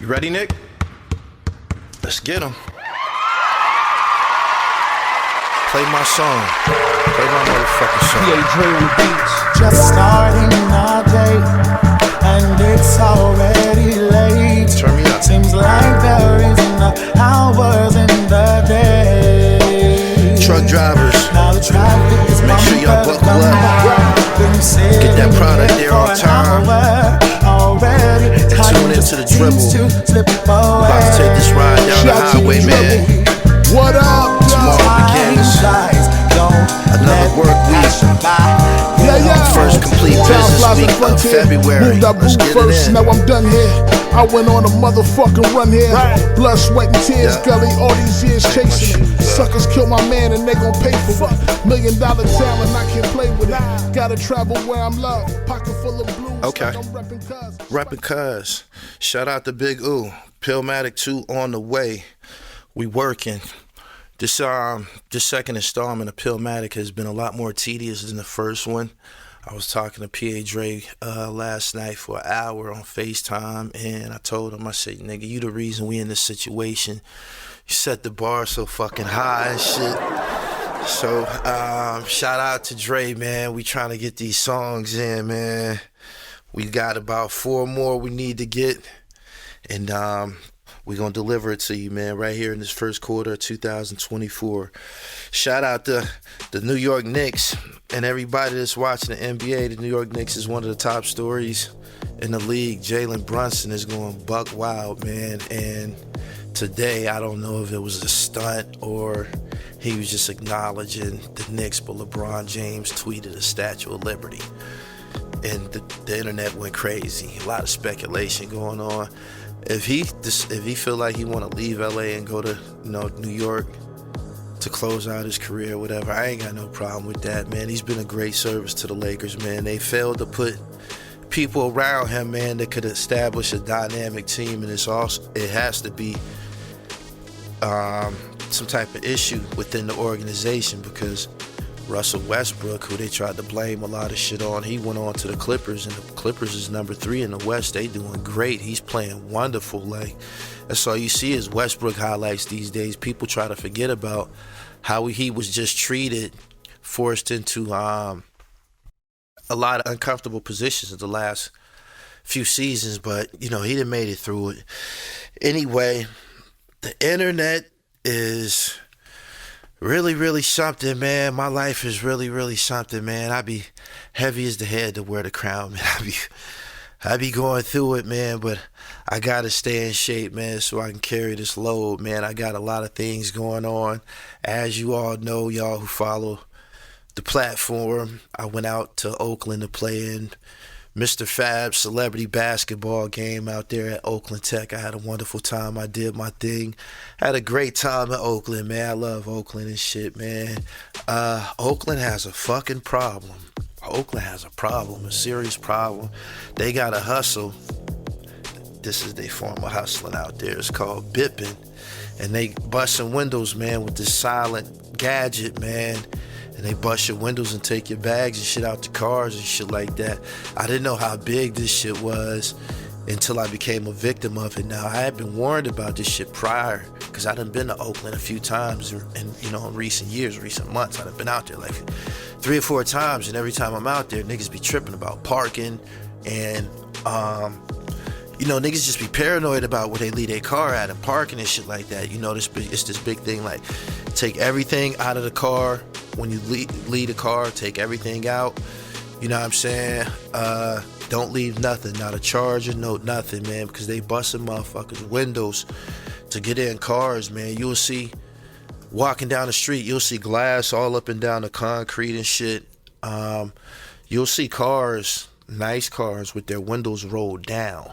You ready, Nick? Let's get him. Play my song. Play my motherfucking song. Dre on the beats. Just starting our day, and it's already late. Turn me up. Seems like there is enough hours in the day. Truck drivers, Now the traffic is make sure y'all buckle up. Get that product there on time. And tune into the Dribble. About to take this ride down the highway, man. What up? Tomorrow begins another work week. First complete business week of February. Let's get it in. Now I'm done here. I went on a motherfucking run here. Blood, sweat, and tears, gully, all these years chasing it. Suckers kill my man and they gon' pay for it. $1 million talent, I can't play with it. Gotta travel where I'm loved. Pocket full of blues. Okay. Like I'm reppin' cuz. Reppin' cuz. Shout out to Big Ooh. Pillmatic 2 on the way. We working. This second installment of Pillmatic has been a lot more tedious than the first one. I was talking to P.A. Dre last night for an hour on FaceTime, and I told him, I said, nigga, you the reason we in this situation. You set the bar so fucking high and shit. So, shout out to Dre, man. We trying to get these songs in, man. We got about 4 more we need to get, and we're going to deliver it to you, man, right here in this first quarter of 2024. Shout out to the New York Knicks and everybody that's watching the NBA. The New York Knicks is one of the top stories in the league. Jalen Brunson is going buck wild, man. And today, I don't know if it was a stunt or he was just acknowledging the Knicks, but LeBron James tweeted a Statue of Liberty. And the internet went crazy. A lot of speculation going on. If he feel like he want to leave LA and go to New York to close out his career or whatever, I ain't got no problem with that, man. He's been a great service to the Lakers, man. They failed to put people around him, man, that could establish a dynamic team, and it has to be some type of issue within the organization, because Russell Westbrook, who they tried to blame a lot of shit on, he went on to the Clippers, and the Clippers is number 3 in the West. They doing great. He's playing wonderful. Like, that's all you see is Westbrook highlights these days. People try to forget about how he was just treated, forced into a lot of uncomfortable positions in the last few seasons, but, he done made it through it. Anyway, the internet is really, really something, man. My life is really, really something, man. I be heavy as the head to wear the crown, man. I be going through it, man, but I gotta stay in shape, man, so I can carry this load, man. I got a lot of things going on. As you all know, y'all who follow the platform, I went out to Oakland to play in Mr. Fab's celebrity basketball game out there at Oakland Tech. I had a wonderful time. I did my thing. Had a great time at Oakland, man. I love Oakland and shit, man. Oakland has a fucking problem. Oakland has a problem, a serious problem. They got to hustle. This is their form of hustling out there. It's called BIPPING. And they busting windows, man, with this silent gadget, man. And they bust your windows and take your bags and shit out the cars and shit like that. I didn't know how big this shit was until I became a victim of it. Now, I had been warned about this shit prior, because I done been to Oakland a few times, and in recent years, recent months, I done been out there like 3 or 4 times, and every time I'm out there, niggas be tripping about parking, and niggas just be paranoid about where they leave their car at and parking and shit like that. It's this big thing, like, take everything out of the car. When you leave the car, take everything out. You know what I'm saying? Don't leave nothing, not a charger, no nothing, man, because they busting motherfuckers' windows to get in cars, man. You'll see, walking down the street, you'll see glass all up and down the concrete and shit. You'll see cars, nice cars, with their windows rolled down.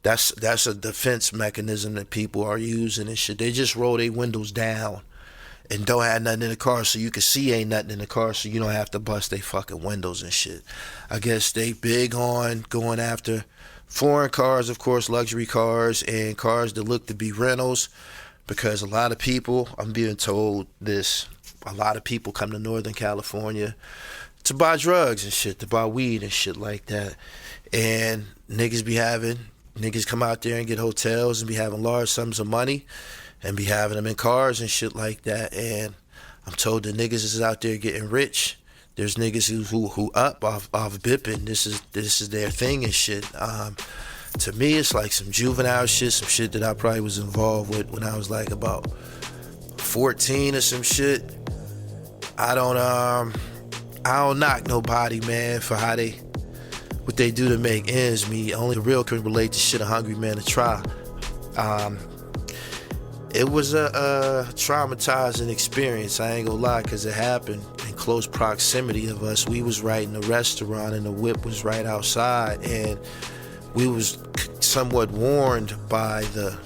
That's a defense mechanism that people are using and shit. They just roll their windows down and don't have nothing in the car, so you can see ain't nothing in the car, so you don't have to bust they fucking windows and shit. I guess they big on going after foreign cars, of course, luxury cars, and cars that look to be rentals, because a lot of people, I'm being told this, a lot of people come to Northern California to buy drugs and shit, to buy weed and shit like that. And niggas be having niggas come out there and get hotels and be having large sums of money and be having them in cars and shit like that. And I'm told the niggas is out there getting rich. There's niggas who up off bipping. This is their thing and shit. To me, it's like some juvenile shit, some shit that I probably was involved with when I was like about 14 or some shit. I don't knock nobody, man, for what they do to make ends meet. Only the real can relate to shit a hungry man to try. It was a traumatizing experience, I ain't gonna lie, because it happened in close proximity of us. We was right in the restaurant and the whip was right outside, and we was somewhat warned by the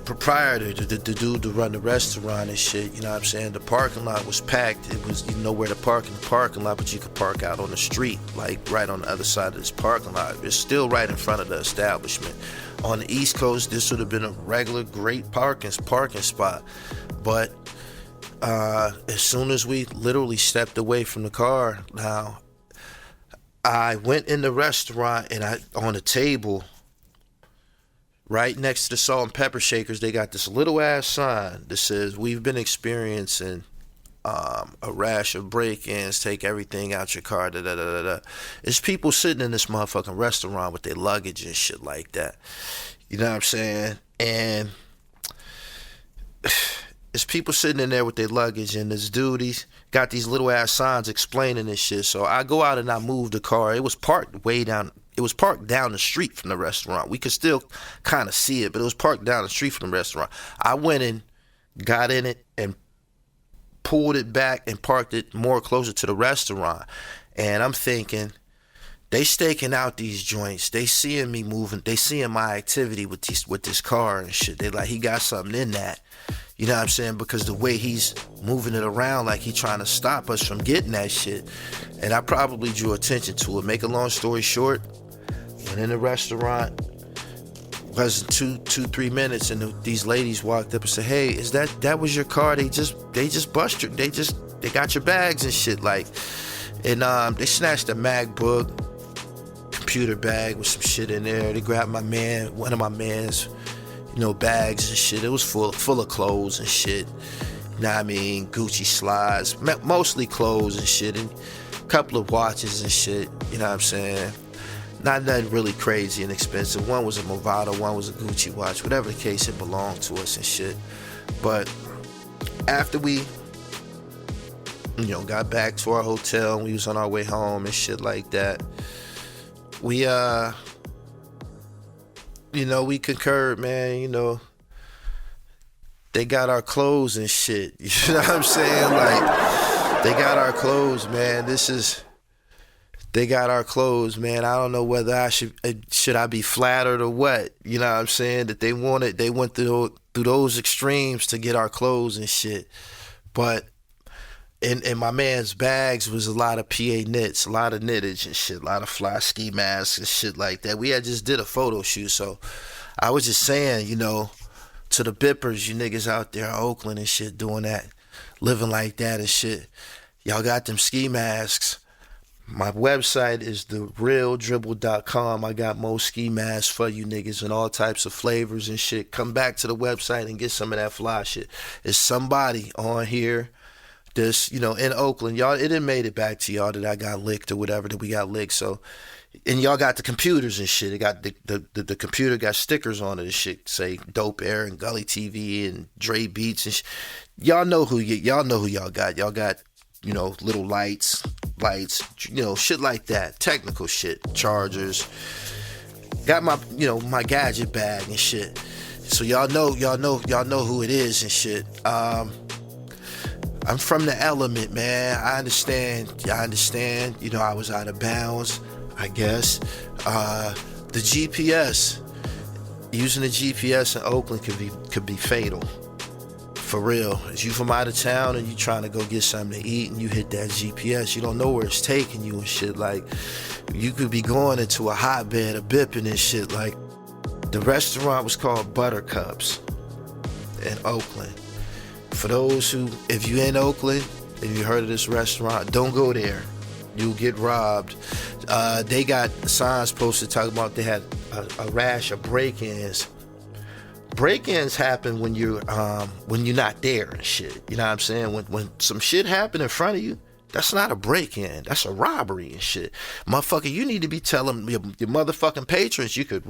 proprietor, the dude to run the restaurant and shit, you know what I'm saying? The parking lot was packed. It was, you know where to park in the parking lot, but you could park out on the street, like right on the other side of this parking lot. It's still right in front of the establishment. On the East Coast, this would have been a regular great parking spot. But as soon as we literally stepped away from the car, now I went in the restaurant and on a table right next to the salt and pepper shakers, they got this little ass sign that says, "We've been experiencing a rash of break-ins, take everything out your car, da da da da da." It's people sitting in this motherfucking restaurant with their luggage and shit like that. You know what I'm saying? And it's people sitting in there with their luggage, and this dude, he's got these little ass signs explaining this shit. So I go out and I move the car. It was parked down the street from the restaurant. We could still kind of see it, but it was parked down the street from the restaurant. I went in, got in it, and pulled it back and parked it more closer to the restaurant. And I'm thinking, they staking out these joints. They seeing me moving. They seeing my activity with this car and shit. They like, he got something in that. You know what I'm saying? Because the way he's moving it around, like he trying to stop us from getting that shit. And I probably drew attention to it. Make a long story short, went in the restaurant, wasn't 2-3 minutes, and these ladies walked up and said, "Hey, is that was your car? They just bust your, they got your bags and shit." Like, and they snatched a MacBook, computer bag with some shit in there. They grabbed one of my man's, bags and shit. It was full of clothes and shit. You know what I mean? Gucci slides, mostly clothes and shit, and a couple of watches and shit. You know what I'm saying? Not nothing really crazy and expensive. One was a Movado, one was a Gucci watch. Whatever the case, it belonged to us and shit. But after we, got back to our hotel and we was on our way home and shit like that, we we concurred, man. They got our clothes and shit. You know what I'm saying? Like, they got our clothes, man. They got our clothes, man. I don't know whether I should I be flattered or what. You know what I'm saying? That they went through those extremes to get our clothes and shit. But in my man's bags was a lot of PA knits, a lot of knittage and shit, a lot of fly ski masks and shit like that. We had just did a photo shoot, so I was just saying, to the Bippers, you niggas out there in Oakland and shit doing that, living like that and shit. Y'all got them ski masks. My website is therealdribble.com. I got more ski masks for you niggas and all types of flavors and shit. Come back to the website and get some of that fly shit. There's somebody on here that's, in Oakland. Y'all, it didn't made it back to y'all that I got licked or whatever, that we got licked. So, and y'all got the computers and shit. It got the computer got stickers on it and shit. Say Dope Air and Gully TV and Dre Beats and y'all know who y'all got. Y'all got, little lights, shit like that. Technical shit. Chargers. Got my, my gadget bag and shit. So y'all know who it is and shit. I'm from the element, man. I understand. I was out of bounds, I guess. The GPS, using the GPS in Oakland could be fatal. For real. If you from out of town and you trying to go get something to eat and you hit that GPS, you don't know where it's taking you and shit. Like, you could be going into a hotbed of bipping and shit. Like, the restaurant was called Buttercups in Oakland. For those who, if you in Oakland and you heard of this restaurant, don't go there. you'll get robbed. They got signs posted talking about they had a rash of break-ins. Break-ins happen when you're not there and shit. You know what I'm saying? When some shit happen in front of you, that's not a break-in. That's a robbery and shit. Motherfucker, you need to be telling your motherfucking patrons you could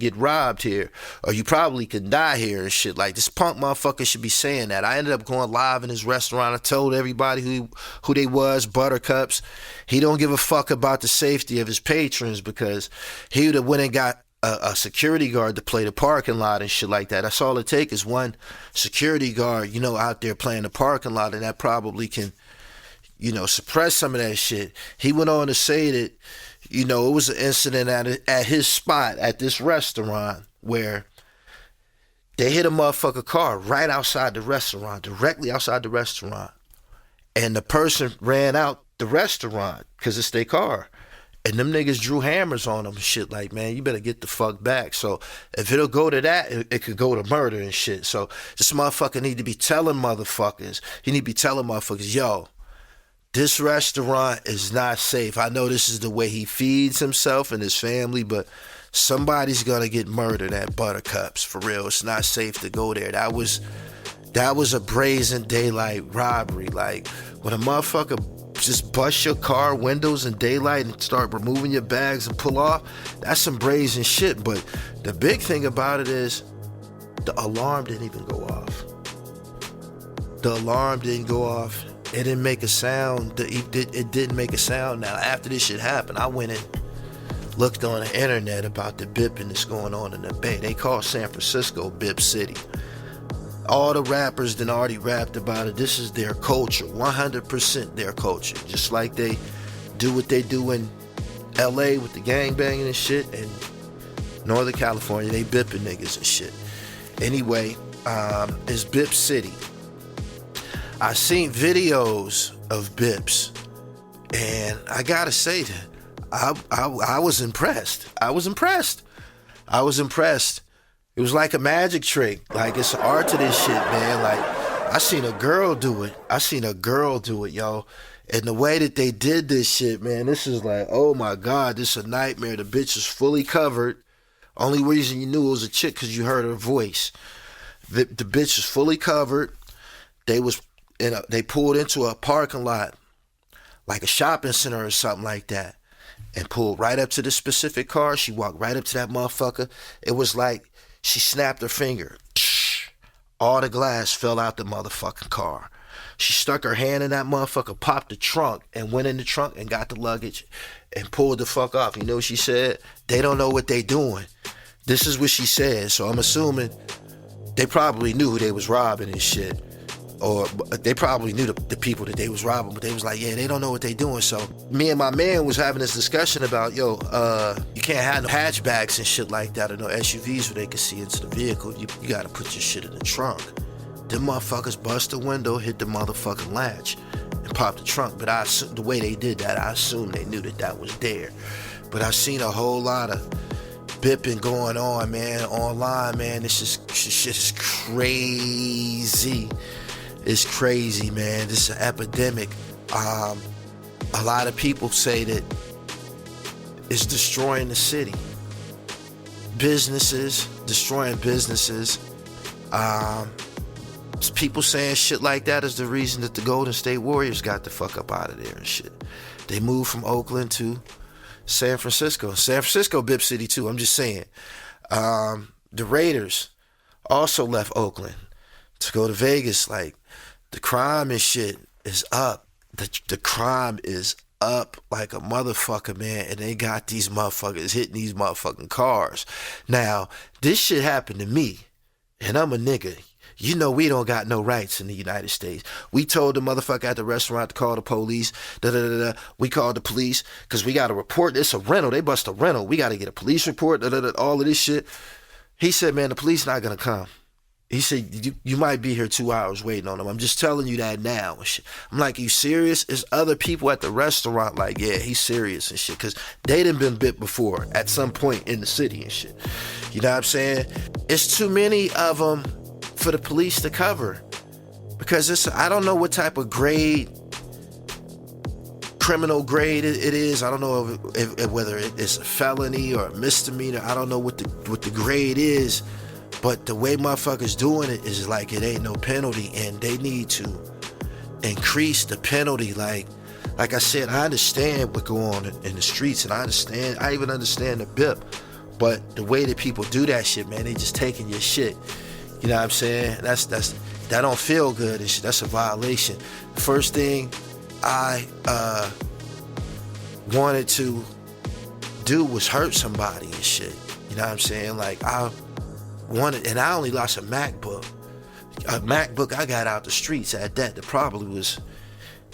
get robbed here, or you probably could die here and shit. Like, this punk motherfucker should be saying that. I ended up going live in his restaurant. I told everybody who they was, Buttercups. He don't give a fuck about the safety of his patrons because he would have went and got a security guard to play the parking lot and shit like that. That's all it takes is one security guard, out there playing the parking lot, and that probably can, suppress some of that shit. He went on to say that, it was an incident at his spot at this restaurant where they hit a motherfucker car right outside the restaurant, directly outside the restaurant. And the person ran out the restaurant because it's their car. And them niggas drew hammers on them and shit like, man, you better get the fuck back. So if it'll go to that, it could go to murder and shit. So this motherfucker need to be telling motherfuckers, yo, this restaurant is not safe. I know this is the way he feeds himself and his family, but somebody's gonna get murdered at Buttercups. For real, it's not safe to go there. That was a brazen daylight robbery. Like, when a motherfucker just bust your car windows in daylight and start removing your bags and pull off, that's some brazen shit. But the big thing about it is the alarm didn't even go off. The alarm didn't go off. It didn't make a sound. It didn't make a sound. Now, after this shit happened, I went and looked on the internet about the bipping that's going on in the Bay. They call San Francisco Bip City. All the rappers done already rapped about it. This is their culture, 100% their culture. Just like they do what they do in LA with the gangbanging and shit, and Northern California, they bipping niggas and shit. Anyway, it's Bip City. I seen videos of bips, and I gotta say that I was impressed. I was impressed. It was like a magic trick. Like, it's art to this shit, man. Like, I seen a girl do it, yo. And the way that they did this shit, man, this is like, oh my God, this is a nightmare. The bitch is fully covered. Only reason you knew it was a chick because you heard her voice. The bitch is fully covered. They pulled into a parking lot, like a shopping center or something like that, and pulled right up to the specific car. She walked right up to that motherfucker. It was like she snapped her finger. All the glass fell out the motherfucking car. She stuck her hand in that motherfucker, popped the trunk, and went in the trunk and got the luggage and pulled the fuck off. You know what she said? They don't know what they doing. This is what she said. So I'm assuming they probably knew who they was robbing and shit. Or they probably knew the people that they was robbing, but they was like, yeah, they don't know what they doing. So me and my man was having this discussion about, you can't have no hatchbacks and shit like that, or no SUVs where they can see into the vehicle. You gotta put your shit in the trunk. Them motherfuckers bust the window, hit the motherfucking latch, and popped the trunk. But the way they did that, I assume they knew that was there. But I seen a whole lot of bipping going on, man, online, man. This shit is crazy. It's crazy, man. This is an epidemic. A lot of people say that it's destroying the city. Destroying businesses. People saying shit like that is the reason that the Golden State Warriors got the fuck up out of there and shit. They moved from Oakland to San Francisco. San Francisco, Bip City too, I'm just saying. The Raiders also left Oakland to go to Vegas. Like, the crime and shit is up. The crime is up like a motherfucker, man. And they got these motherfuckers hitting these motherfucking cars. Now, this shit happened to me, and I'm a nigga. You know we don't got no rights in the United States. We told the motherfucker at the restaurant to call the police. We called the police because we got to report. It's a rental. They bust a rental. We got to get a police report. All of this shit. He said, man, the police not going to come. He said, you might be here 2 hours waiting on them. I'm just telling you that now. I'm like, you serious? There's other people at the restaurant like, yeah, he's serious and shit. Because they done been bit before at some point in the city and shit. You know what I'm saying? It's too many of them for the police to cover. Because I don't know what type of grade criminal grade it is. I don't know if whether it's a felony or a misdemeanor. I don't know what the grade is, but the way motherfuckers doing it is like it ain't no penalty, and they need to increase the penalty. Like I said, I understand what go on in the streets, and I even understand the BIP, but the way that people do that shit, man, they just taking your shit. You know what I'm saying? That don't feel good and shit. That's a violation. The first thing I wanted to do was hurt somebody and shit. You know what I'm saying? Like I wanted, and I only lost a MacBook. A MacBook I got out the streets at that. The probably was,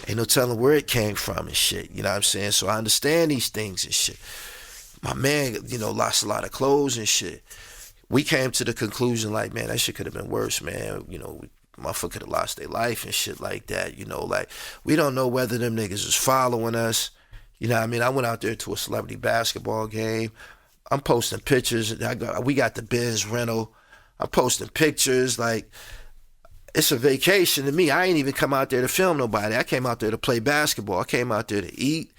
ain't no telling where it came from and shit. You know what I'm saying? So I understand these things and shit. My man, lost a lot of clothes and shit. We came to the conclusion like, man, that shit could have been worse, man. Motherfucker could have lost their life and shit like that. Like we don't know whether them niggas is following us. You know what I mean? I went out there to a celebrity basketball game. I'm posting pictures. We got the Benz rental. I'm posting pictures. Like, it's a vacation to me. I ain't even come out there to film nobody. I came out there to play basketball. I came out there to eat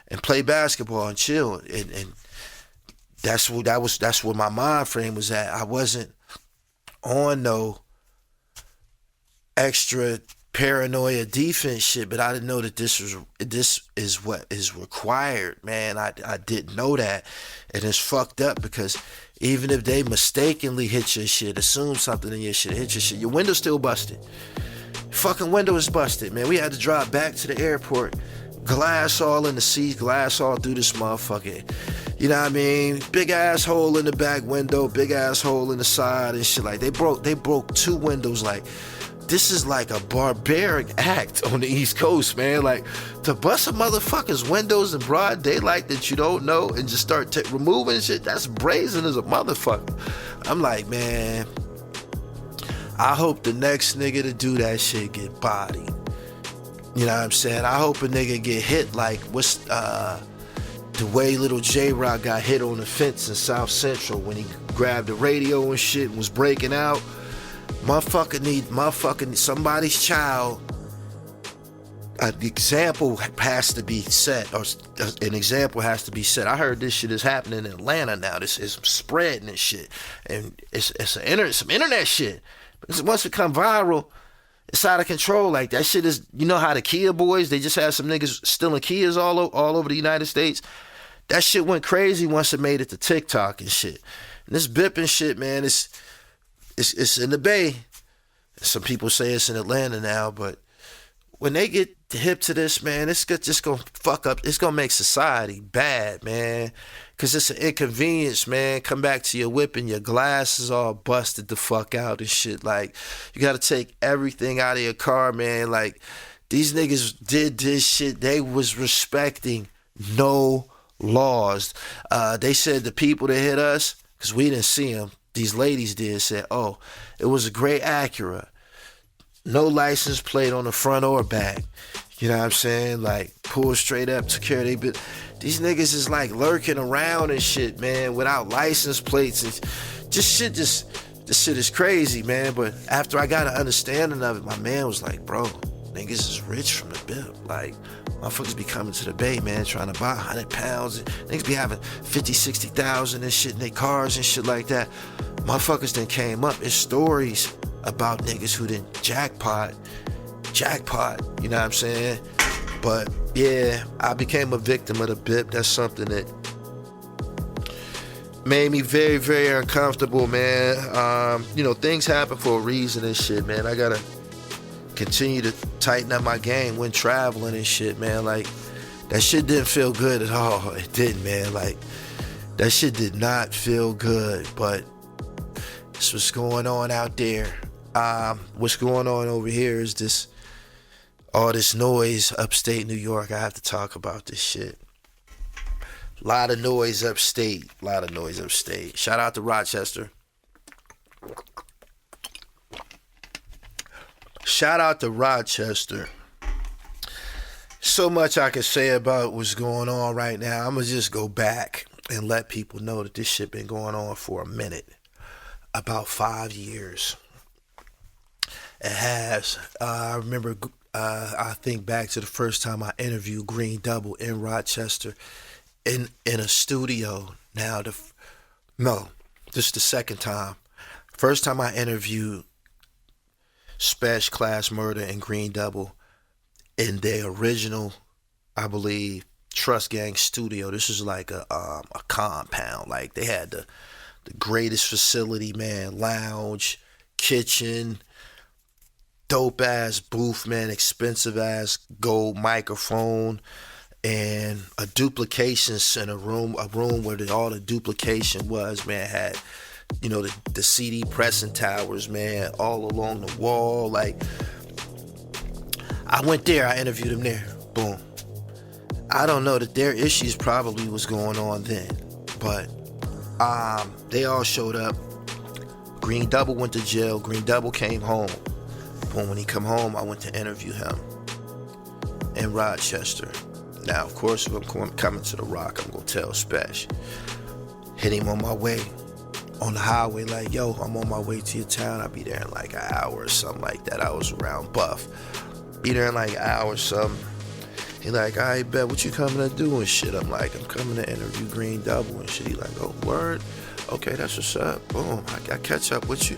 and play basketball and chill. And that's where my mind frame was at. I wasn't on no extra paranoia defense shit, but I didn't know that this is what is required, man. I didn't know that, and it's fucked up because even if they mistakenly hit your shit, assume something in your shit, hit your shit, your window's still busted. Fucking window is busted, man. We had to drive back to the airport, glass all in the seats, glass all through this motherfucker. You know what I mean? Big ass hole in the back window, big ass hole in the side and shit. Like they broke 2 windows. Like, this is like a barbaric act on the East Coast, man. Like, to bust a motherfucker's windows in broad daylight that you don't know and just start removing shit, that's brazen as a motherfucker. I'm like, man, I hope the next nigga to do that shit get bodied. You know what I'm saying? I hope a nigga get hit like what's the way little J-Rock got hit on the fence in South Central when he grabbed the radio and shit and was breaking out. Motherfucker need somebody's child. An example has to be set, or an example has to be set. I heard this shit is happening in Atlanta now. This is spreading and shit, and it's some internet shit. Because once it come viral, it's out of control. Like that shit is, how the Kia boys, they just had some niggas stealing Kias all over the United States. That shit went crazy once it made it to TikTok and shit. And this BIPPING shit, man, it's in the Bay. Some people say it's in Atlanta now, but when they get hip to this, man, it's just gonna fuck up. It's gonna make society bad, man, because it's an inconvenience, man. Come back to your whip and your glass is all busted the fuck out and shit. Like, you gotta take everything out of your car, man. Like, these niggas did this shit. They was respecting no laws. They said the people that hit us, because we didn't see them, these ladies did, said, oh, it was a gray Acura. No license plate on the front or back. You know what I'm saying? Like, pulled straight up, took care of their bit. These niggas is like lurking around and shit, man, without license plates. And this shit is crazy, man. But after I got an understanding of it, my man was like, bro, niggas is rich from the BIP. Like, motherfuckers be coming to the Bay, man, trying to buy 100 pounds. Niggas be having 50, 60,000 and shit in their cars and shit like that. Motherfuckers then came up. It's stories about niggas who didn't jackpot, you know what I'm saying? But yeah, I became a victim of the BIP. That's something that made me very, very uncomfortable, man. Things happen for a reason and shit, man. I gotta continue to tighten up my game when traveling and shit, man. Like, that shit didn't feel good at all. It didn't, man. Like, that shit did not feel good. But this what's going on out there. What's going on over here is all this noise upstate New York. I have to talk about this shit. A lot of noise upstate. Shout out to Rochester. So much I can say about what's going on right now. I'm going to just go back and let people know that this shit been going on for a minute. About 5 years. It has. I remember I think back to the first time I interviewed Green Double in Rochester, in a studio. Now no, this is the second time. First time I interviewed Spesh, Class Murder, and Green Double in their original, I believe, Trust Gang studio. This is like a compound. Like they had the greatest facility, man. Lounge, kitchen, dope ass booth, man. Expensive ass gold microphone, and a duplication center room. A room where all the duplication was, man. Had, you know, the CD pressing towers, man, all along the wall. Like, I went there. I interviewed them there. Boom. I don't know that their issues probably was going on then, but they all showed up. Green Double went to jail. Green Double came home. Boom. When he come home, I went to interview him in Rochester. Now, of course, if I'm coming to the Rock, I'm gonna tell Spesh. Hit him on my way on the highway, like, yo, I'm on my way to your town. I'll be there in like an hour or something like that. I was around Buff. Be there in like an hour or something. He like, I bet, what you coming to do and shit? I'm like, I'm coming to interview Green Double and shit. He like, oh, word? Okay, that's what's up. Boom, I catch up with you.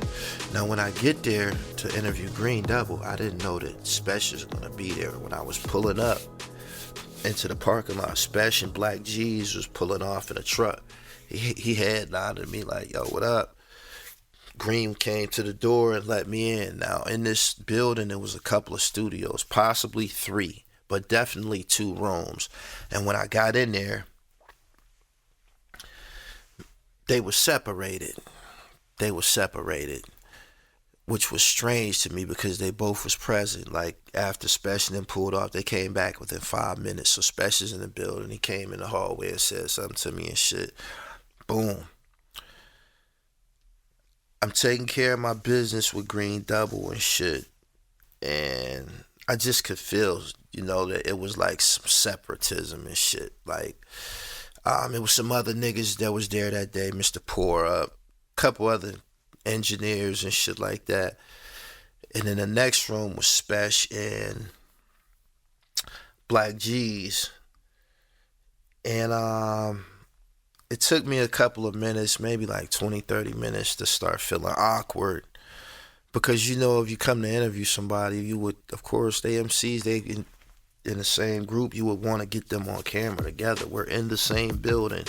Now, when I get there to interview Green Double, I didn't know that Spesh is gonna be there. When I was pulling up into the parking lot, Spesh and Black G's was pulling off in a truck. He had nodded me like, yo, what up? Green came to the door and let me in. Now, in this building, there was a couple of studios, possibly 3, but definitely 2 rooms. And when I got in there, they were separated. Which was strange to me because they both was present. Like, after Spesh and them pulled off, they came back within 5 minutes. So Spesh is in the building. He came in the hallway and said something to me and shit. Boom. I'm taking care of my business with Green Double and shit. And I just could feel, you know, that it was like some separatism and shit. Like, it was some other niggas that was there that day, Mr. Pour Up, a couple other engineers and shit like that. And in the next room was Spesh and Black G's. And it took me a couple of minutes, maybe like 20, 30 minutes to start feeling awkward. Because, you know, if you come to interview somebody, you would, of course, they MCs, they in the same group, you would want to get them on camera together. We're in the same building,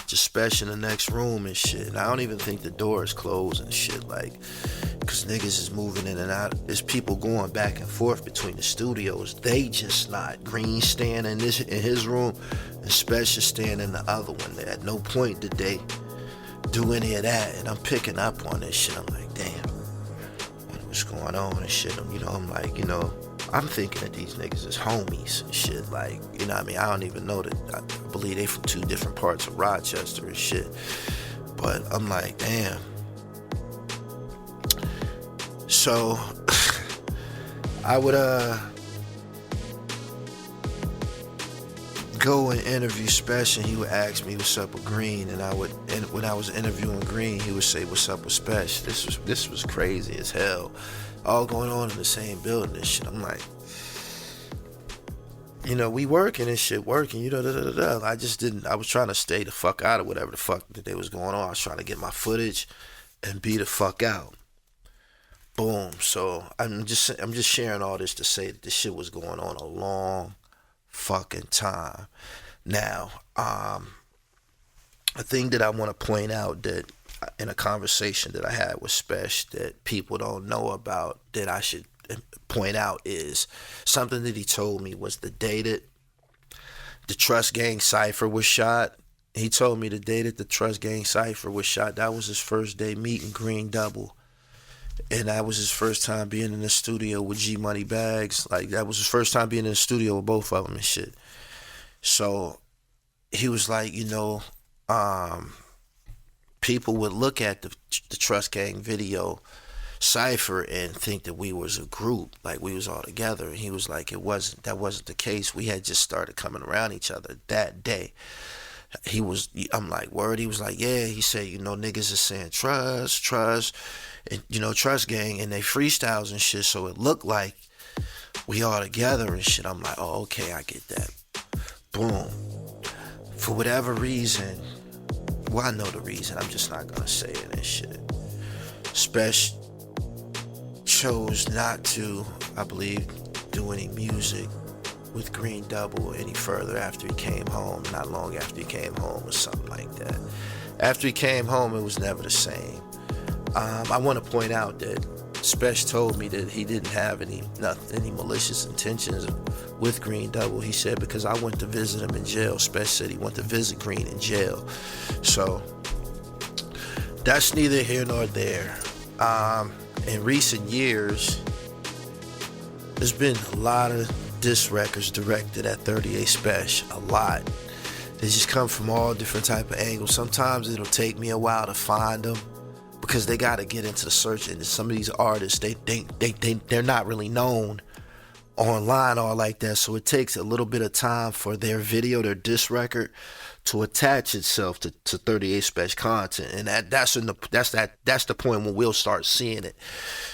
just Spesh in the next room and shit. And I don't even think the door is closed and shit, like, because niggas is moving in and out. There's people going back and forth between the studios. They just not. Green staying in his room, and Spesh is staying in the other one. At no point did they do any of that. And I'm picking up on this shit. I'm like, damn, what's going on and shit. You know, I'm like, you know, I'm thinking that these niggas is homies and shit. Like, you know what I mean? I don't even know that. I believe they from 2 different parts of Rochester and shit. But I'm like, damn. So I would go and interview Spesh, and he would ask me what's up with Green, and when I was interviewing Green, he would say what's up with Spesh. This was crazy as hell, all going on in the same building and shit. I'm like, you know, we working and shit, working, you know, I was trying to stay the fuck out of whatever the fuck that they was going on. I was trying to get my footage and be the fuck out. Boom. So I'm just sharing all this to say that this shit was going on a long fucking time. Now, a thing that I want to point out that in a conversation that I had with Spesh that people don't know about that I should point out is something that he told me was the day that the Trust Gang Cypher was shot. He told me the day that the Trust Gang Cypher was shot, that was his first day meeting Green Double. And that was his first time being in the studio with G Money Bags. Like, that was his first time being in the studio with both of them and shit. So he was like, you know, people would look at the Trust Gang video Cypher and think that we was a group, like we was all together. And he was like, that wasn't the case. We had just started coming around each other that day. I'm like, word? He was like, yeah. He said, you know, niggas is saying trust, and, you know, Trust Gang, and they freestyles and shit, so it looked like we all together and shit. I'm like, oh, okay, I get that. Boom. For whatever reason, well, I know the reason, I'm just not gonna say it and shit. Spesh chose not to, I believe, do any music with Green Double any further after he came home. Not long after he came home or something like that. After he came home, it was never the same. I want to point out that Spesh told me that he didn't have any malicious intentions with Green Double. He said because I went to visit him in jail. Spesh said he went to visit Green in jail. So that's neither here nor there. In recent years, there's been a lot of diss records directed at 38 Spesh. A lot. They just come from all different type of angles. Sometimes it'll take me a while to find them because they got to get into the search engine. Some of these artists, they're not really known online or like that, so it takes a little bit of time for their video, their diss record, to attach itself to 38 Spesh content, and that's the point when we'll start seeing it.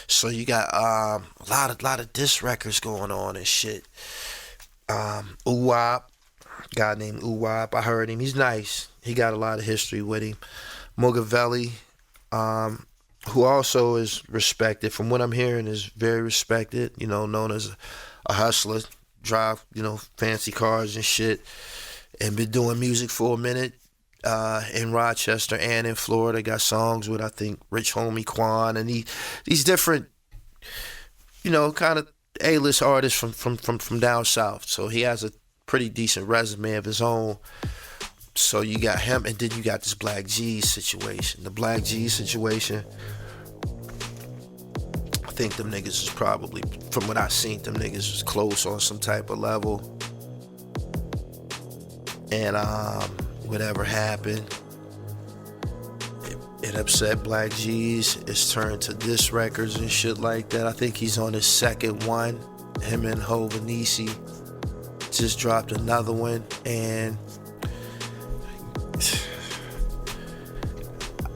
So you got a lot of diss records going on and shit. Uwap, guy named Uwap, I heard him. He's nice. He got a lot of history with him. Mugavelli, who also is respected. From what I'm hearing, is very respected. You know, known as a hustler, drive, you know, fancy cars and shit, and been doing music for a minute in Rochester and in Florida. Got songs with, I think, Rich Homie Quan and these different, you know, kind of A-list artists from down south. So he has a pretty decent resume of his own. So you got him, and then you got this Black G's situation. The Black G's situation, I think them niggas is probably, from what I seen, them niggas was close on some type of level. And whatever happened, it upset Black G's. It's turned to diss records and shit like that. I think he's on his second one. Him and Hovanisi just dropped another one, and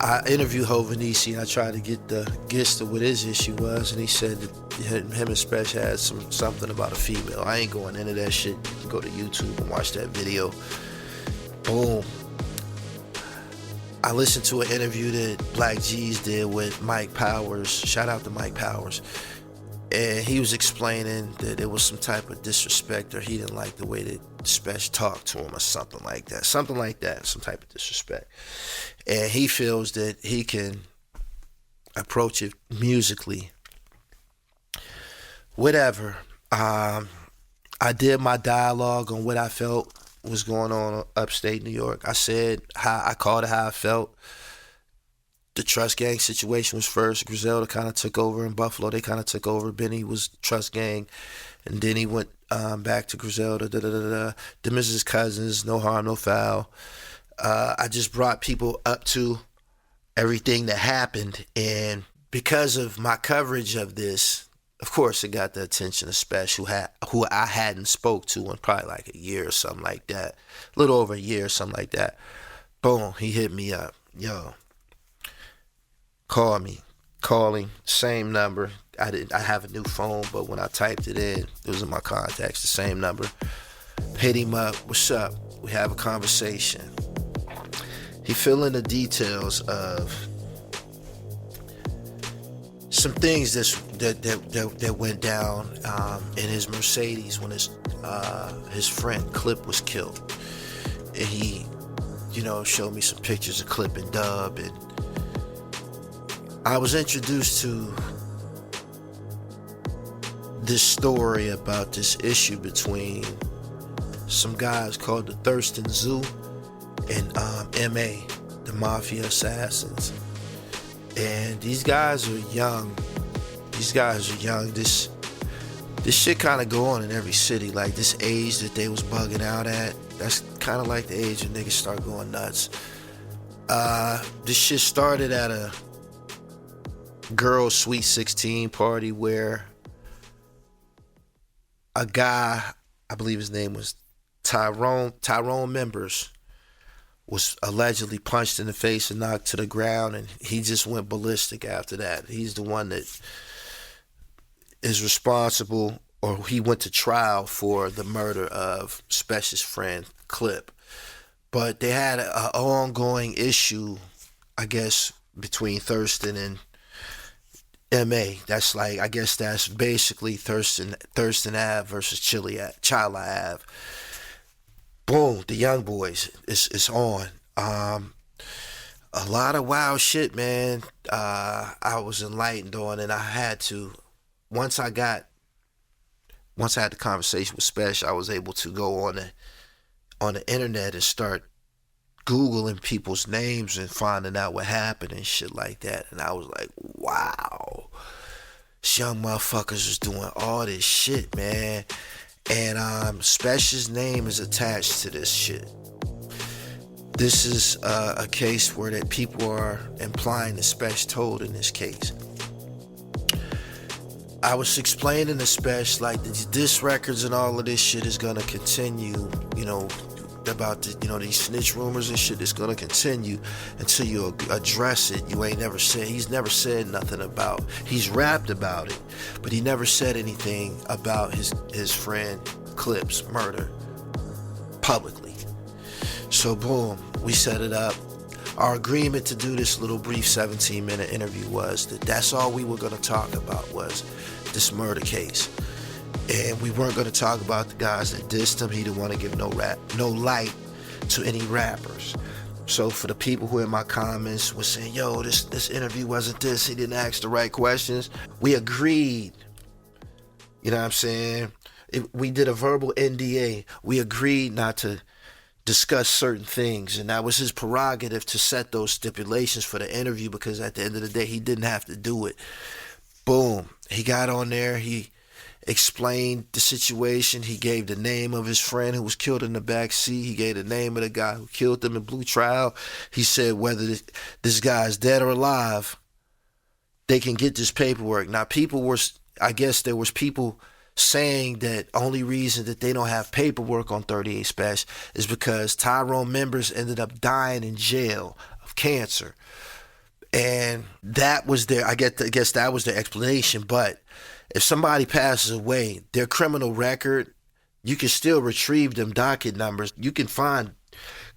I interviewed Hovanisi. I tried to get the gist of what his issue was, and he said that him and Spesh had something about a female. I ain't going into that shit. You can go to YouTube and watch that video. Boom. I listened to an interview that Black G's did with Mike Powers. Shout out to Mike Powers. And he was explaining that it was some type of disrespect, or he didn't like the way that Spesh talked to him or something like that. Something like that, some type of disrespect. And he feels that he can approach it musically. Whatever. I did my dialogue on what I felt was going on upstate New York. I said I called it how I felt. The Trust Gang situation was first. Griselda kind of took over in Buffalo. They kind of took over. Benny was Trust Gang, and then he went back to Griselda. Them is his cousins. No harm, no foul. I just brought people up to everything that happened, and because of my coverage of this, of course, it got the attention of Spesh, who I hadn't spoke to in probably like a year or something like that, a little over a year or something like that. Boom, he hit me up. Yo, call me. Calling, same number. I have a new phone, but when I typed it in, it was in my contacts, the same number. Hit him up. What's up? We have a conversation. He fill in the details of some things that went down in his Mercedes when his friend Clip was killed, and he, you know, showed me some pictures of Clip and Dub, and I was introduced to this story about this issue between some guys called the Thurston Zoo and M.A., the Mafia Assassins. And these guys are young. This shit kind of go on in every city. Like this age that they was bugging out at, that's kind of like the age when niggas start going nuts. This shit started at a girls' Sweet 16 party where a guy, I believe his name was Tyrone Members, was allegedly punched in the face and knocked to the ground, and he just went ballistic after that. He's the one that is responsible or he went to trial for the murder of Spesh's friend Clip. But they had an ongoing issue, I guess, between Thurston and MA. That's like, I guess that's basically Thurston Ave versus Chila Ave. Boom, the Young Boys is on. A lot of wild shit, man. I was enlightened on, and I had to, once I had the conversation with Spesh, I was able to go on the internet and start Googling people's names and finding out what happened and shit like that. And I was like, wow, these young motherfuckers is doing all this shit, man. And Spesh's name is attached to this shit. This is a case where that people are implying that Spesh told in this case. I was explaining to Spesh like the diss records and all of this shit is gonna continue, you know, about the, you know, these snitch rumors and shit is gonna continue until you address it. He's never said nothing about, he's rapped about it, but he never said anything about his friend Clip's murder publicly. So boom, we set it up. Our agreement to do this little brief 17-minute interview was that that's all we were going to talk about was this murder case. And we weren't going to talk about the guys that dissed him. He didn't want to give no light to any rappers. So for the people who in my comments were saying, yo, this interview wasn't this, he didn't ask the right questions, we agreed. You know what I'm saying? We did a verbal NDA. We agreed not to discuss certain things, and that was his prerogative to set those stipulations for the interview, because at the end of the day, he didn't have to do it. Boom. He got on there. He explained the situation. He gave the name of his friend who was killed in the back seat. He gave the name of the guy who killed him in Blue Trial. He said whether this guy is dead or alive, they can get this paperwork. Now, I guess there was people saying that only reason that they don't have paperwork on 38 Spesh is because Tyrone members ended up dying in jail of cancer. And that was I guess that was their explanation. But if somebody passes away, their criminal record, you can still retrieve them docket numbers. You can find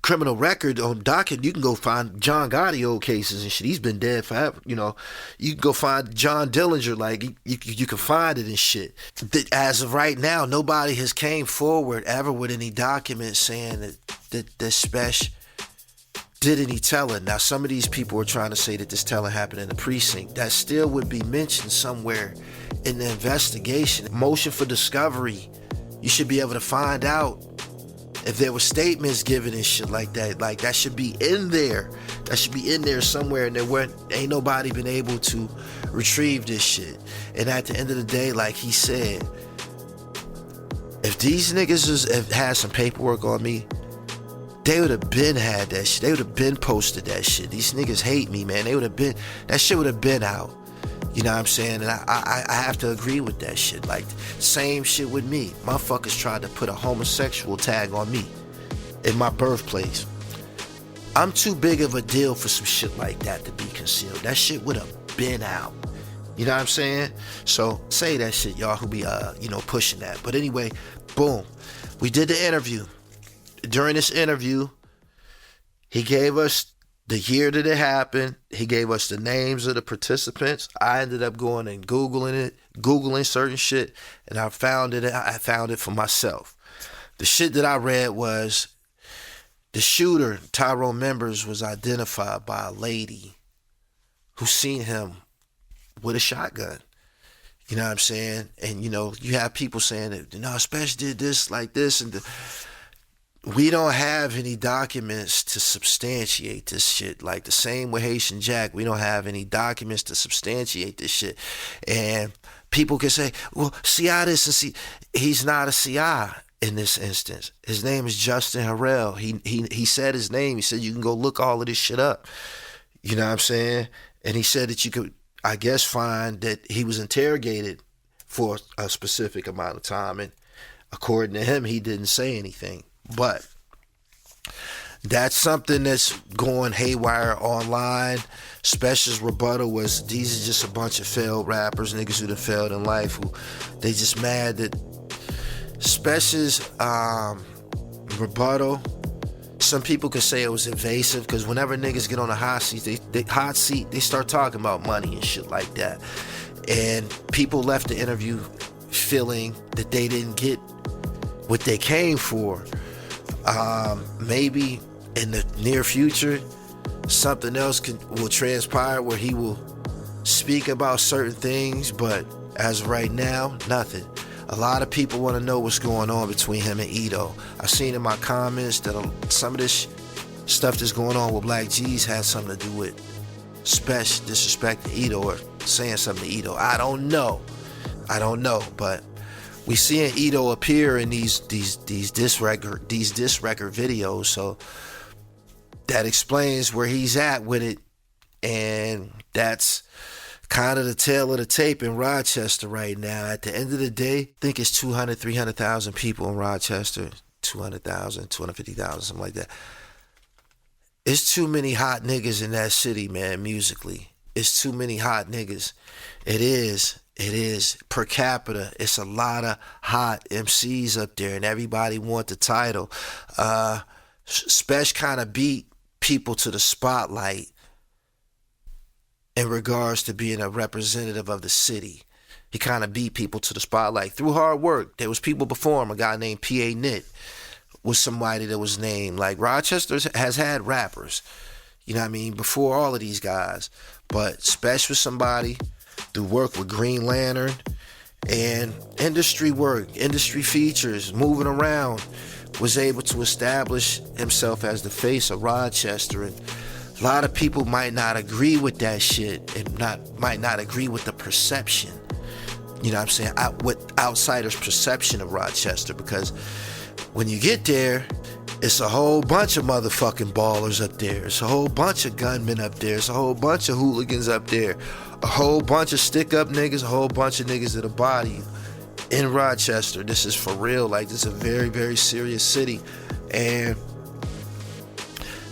criminal record on docket. You can go find John Gotti old cases and shit. He's been dead forever. You know, you can go find John Dillinger. Like you can find it and shit. As of right now, nobody has came forward ever with any documents saying that Spesh did any telling. Now, some of these people are trying to say that this telling happened in the precinct. That still would be mentioned somewhere in the investigation. Motion for discovery. You should be able to find out if there were statements given and shit like that. Like, that should be in there. That should be in there somewhere, and ain't nobody been able to retrieve this shit. And at the end of the day, like he said, if these niggas had some paperwork on me, they would have been had that shit. They would have been posted that shit. These niggas hate me, man. That shit would have been out. You know what I'm saying? And I have to agree with that shit. Like, same shit with me. Motherfuckers tried to put a homosexual tag on me in my birthplace. I'm too big of a deal for some shit like that to be concealed. That shit would have been out. You know what I'm saying? So say that shit, y'all who be pushing that. But anyway, boom. We did the interview. During this interview, he gave us the year that it happened. He gave us the names of the participants. I ended up going and Googling certain shit, and I found it for myself. The shit that I read was the shooter, Tyrone Members, was identified by a lady who seen him with a shotgun. You know what I'm saying? And, you have people saying that, Spesh did this like this, and we don't have any documents to substantiate this shit. Like the same with Haitian Jack, we don't have any documents to substantiate this shit. And people can say, well, CI this and see. He's not a CI in this instance. His name is Justin Harrell. He said his name. He said you can go look all of this shit up. You know what I'm saying? And he said that you could, I guess, find that he was interrogated for a specific amount of time. And according to him, he didn't say anything. But That's something that's going haywire online. Spesh's rebuttal was, these are just a bunch of failed rappers, niggas who done failed in life, who they just mad that Spesh's rebuttal, some people could say it was invasive, because whenever niggas get on the hot seat, they start talking about money and shit like that. And people left the interview feeling that they didn't get what they came for. Maybe in the near future, something else will transpire where he will speak about certain things, but as of right now, nothing. A lot of people want to know what's going on between him and Ito. I've seen in my comments that some of this stuff that's going on with Black G's has something to do with Spesh disrespecting Ito or saying something to Ito. I don't know, but we seeing Ito appear in these diss record videos, so that explains where he's at with it, and that's kind of the tail of the tape in Rochester right now. At the end of the day, I think it's 200, 300,000 people in Rochester, 200,000, 250,000, something like that. It's too many hot niggas in that city, man, musically. It's too many hot niggas. It is. Per capita, it's a lot of hot MCs up there, and everybody want the title. Spesh kind of beat people to the spotlight in regards to being a representative of the city. He kind of beat people to the spotlight through hard work. There was people before him. A guy named P.A. Knit was somebody that was named. Like, Rochester has had rappers, you know what I mean, before all of these guys. But Spesh was somebody through work with Green Lantern and industry work, industry features, moving around, was able to establish himself as the face of Rochester. And a lot of people might not agree with that shit and might not agree with the perception, you know what I'm saying, with outsiders' perception of Rochester, because when you get there, it's a whole bunch of motherfucking ballers up there. It's a whole bunch of gunmen up there. It's a whole bunch of hooligans up there. A whole bunch of stick-up niggas, a whole bunch of niggas that'll body you. In Rochester, this is for real. Like, this is a very, very serious city. And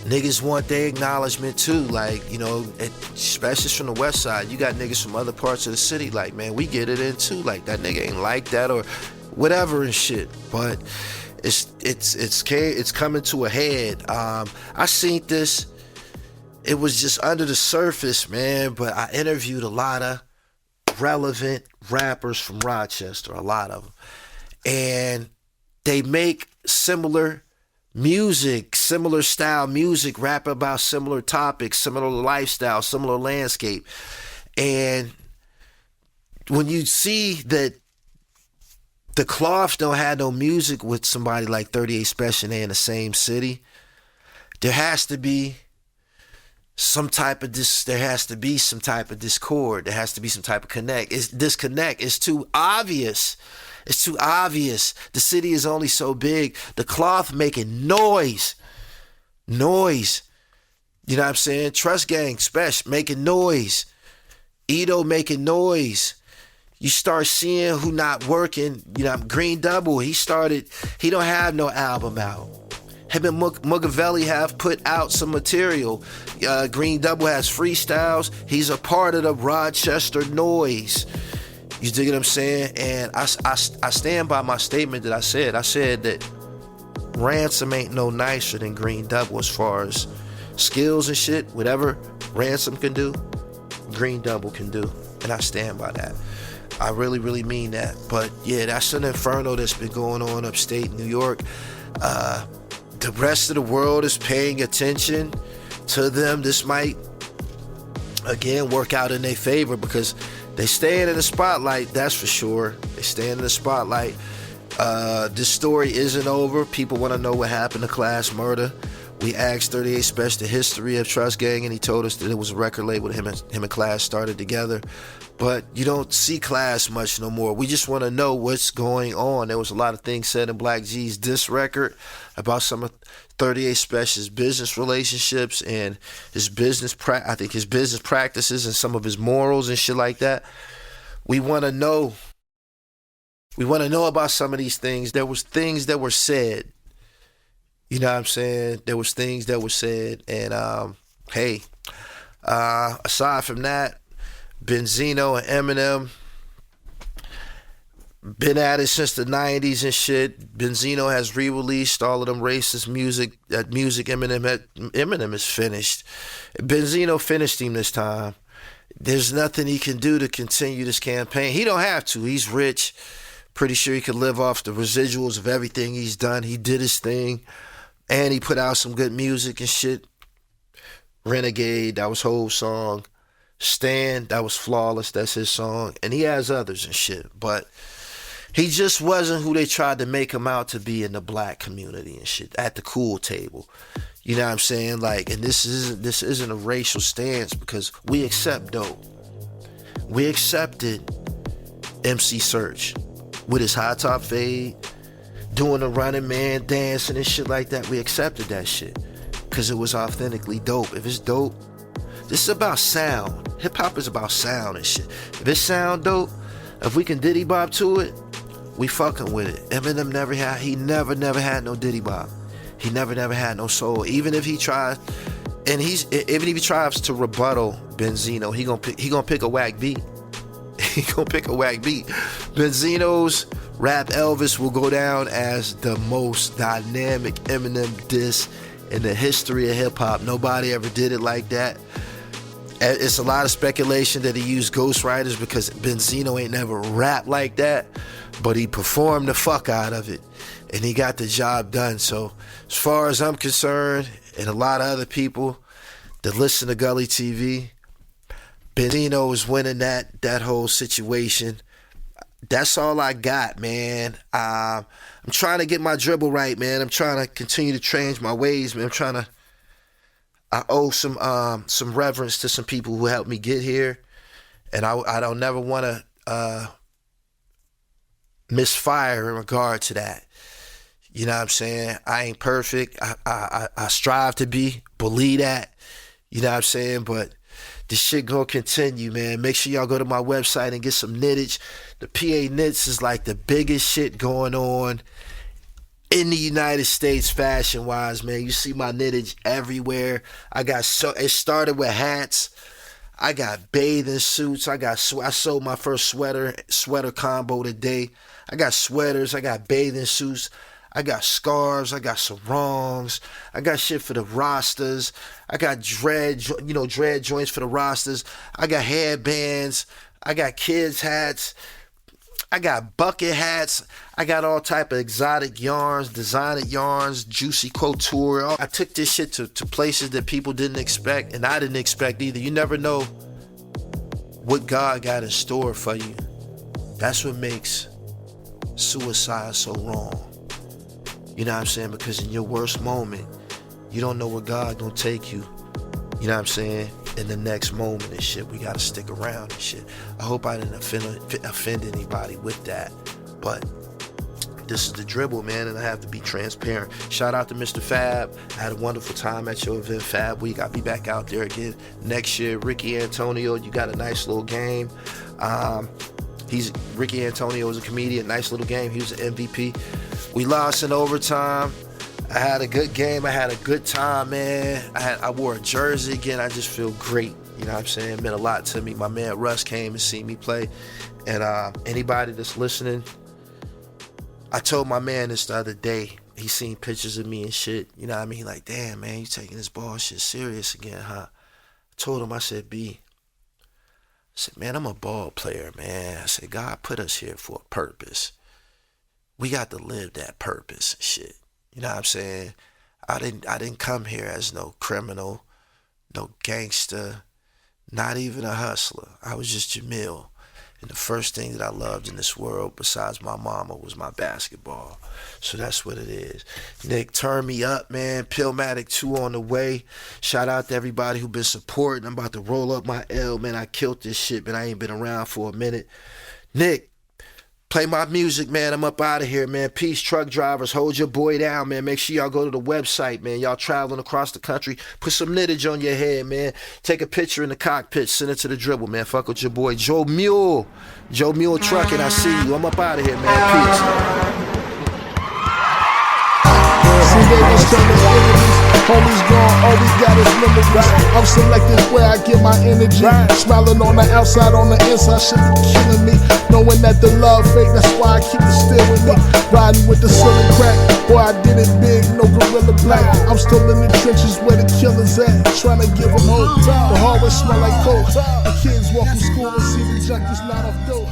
niggas want their acknowledgement too. Like, you know, especially from the west side, you got niggas from other parts of the city. Like, man, we get it in too. Like, that nigga ain't like that or whatever and shit. But it's coming to a head. I seen this. It was just under the surface, man. But I interviewed a lot of relevant rappers from Rochester, a lot of them, and they make similar music, similar style music, rap about similar topics, similar lifestyle, similar landscape. And when you see that the Cloths don't have no music with somebody like 38 Spesh and they in the same city, there has to be some type of discord. There has to be some type of disconnect. It's too obvious. The city is only so big. The Cloth making noise. You know what I'm saying? Trust Gang, Spesh making noise. Ito making noise. You start seeing who not working. You know, Green Double, he don't have no album out. Him and Mugavelli have put out some material. Green Double has freestyles. He's a part of the Rochester noise. You dig what I'm saying? And I stand by my statement that I said. I said that Ransom ain't no nicer than Green Double as far as skills and shit. Whatever Ransom can do, Green Double can do. And I stand by that. I really, really mean that. But yeah, that's an inferno that's been going on upstate New York. The rest of the world is paying attention to them. This might, again, work out in their favor because they staying in the spotlight, that's for sure. They staying in the spotlight. This story isn't over. People want to know what happened to Class Murder. We asked 38 Spesh the history of Trust Gang, and he told us that it was a record label that him and Class started together. But you don't see Class much no more. We just want to know what's going on. There was a lot of things said in Black G's diss record about some of 38 Spesh's business relationships and his business practices and some of his morals and shit like that. We want to know. We want to know about some of these things. There was things that were said. You know what I'm saying? There was things that were said, and hey, aside from that, Benzino and Eminem been at it since the 90s and shit. Benzino has re-released all of them racist music. That music Eminem is finished. Benzino finished him this time. There's nothing he can do to continue this campaign. He don't have to. He's rich. Pretty sure he could live off the residuals of everything he's done. He did his thing. And he put out some good music and shit. Renegade, that was Hove's song. Stan, that was Flawless, that's his song. And he has others and shit. But he just wasn't who they tried to make him out to be in the black community and shit. At the cool table. You know what I'm saying? Like, and this isn't a racial stance because we accept dope. We accepted MC Search with his high top fade, doing the Running Man, dancing and shit like that. We accepted that shit because it was authentically dope. If it's dope, this is about sound. Hip hop is about sound and shit. If it sound dope, if we can diddy bop to it, we fucking with it. Eminem never had no diddy bop. He never had no soul. Even if he tries, and even if he tries to rebuttal Benzino, he gonna pick a whack beat. He gonna pick a whack beat. Benzino's Rap Elvis will go down as the most dynamic Eminem diss in the history of hip hop. Nobody ever did it like that. It's a lot of speculation that he used ghostwriters because Benzino ain't never rapped like that, but he performed the fuck out of it, and he got the job done. So as far as I'm concerned, and a lot of other people that listen to Gully TV, Benzino is winning that whole situation. That's all I got, man. I'm trying to get my dribble right, man. I'm trying to continue to change my ways, man. I owe some reverence to some people who helped me get here, and I don't never want to misfire in regard to that. You know what I'm saying? I ain't perfect. I strive to be. Believe that. You know what I'm saying? But this shit gonna continue, man. Make sure y'all go to my website and get some knittage. The PA Knits is like the biggest shit going on in the United States fashion-wise, man. You see my knittage everywhere. It started with hats. I got bathing suits. I sold my first sweater combo today. I got sweaters. I got bathing suits. I got scarves. I got sarongs. I got shit for the rosters. I got dread joints for the rosters. I got headbands. I got kids hats. I got bucket hats. I got all type of exotic yarns, designer yarns, juicy couture. I took this shit to places that people didn't expect, and I didn't expect either. You never know what God got in store for you. That's what makes suicide so wrong. You know what I'm saying? Because in your worst moment, you don't know where God gonna take you. You know what I'm saying? In the next moment and shit, we gotta stick around and shit. I hope I didn't offend anybody with that, but this is the dribble, man, and I have to be transparent. Shout out to Mr. Fab. I had a wonderful time at your event, Fab Week. I'll be back out there again next year. Ricky Antonio, you got a nice little game. Ricky Antonio is a comedian, nice little game. He was an MVP. We lost in overtime. I had a good game. I had a good time, man. I wore a jersey again. I just feel great. You know what I'm saying? It meant a lot to me. My man Russ came and see me play. And anybody that's listening, I told my man this the other day. He seen pictures of me and shit. You know what I mean? Like, damn, man, you taking this ball shit serious again, huh? I told him, I said, B. I said, man, I'm a ball player, man. I said, God put us here for a purpose. We got to live that purpose and shit. You know what I'm saying? I didn't come here as no criminal, no gangster, not even a hustler. I was just Jamil. And the first thing that I loved in this world, besides my mama, was my basketball. So that's what it is. Nick, turn me up, man. Pillmatic 2 on the way. Shout out to everybody who been supporting. I'm about to roll up my L, man. I killed this shit, but I ain't been around for a minute. Nick, play my music, man. I'm up out of here, man. Peace, truck drivers. Hold your boy down, man. Make sure y'all go to the website, man. Y'all traveling across the country. Put some knittage on your head, man. Take a picture in the cockpit. Send it to the dribble, man. Fuck with your boy, Joe Mule. Joe Mule Trucking. I see you. I'm up out of here, man. Peace. neighbors turn to enemies. Homies gone, all we got is memories. I'm selective where I get my energy. Smiling on the outside, on the inside, shit be killing me. Knowing that the love fake, that's why I keep it still with me. Riding with the ceiling crack, boy, I did it big, no gorilla black. I'm still in the trenches where the killers at, trying to give them hope. The hallway smell like coke. The kids walk from school and see the junkies not off dope.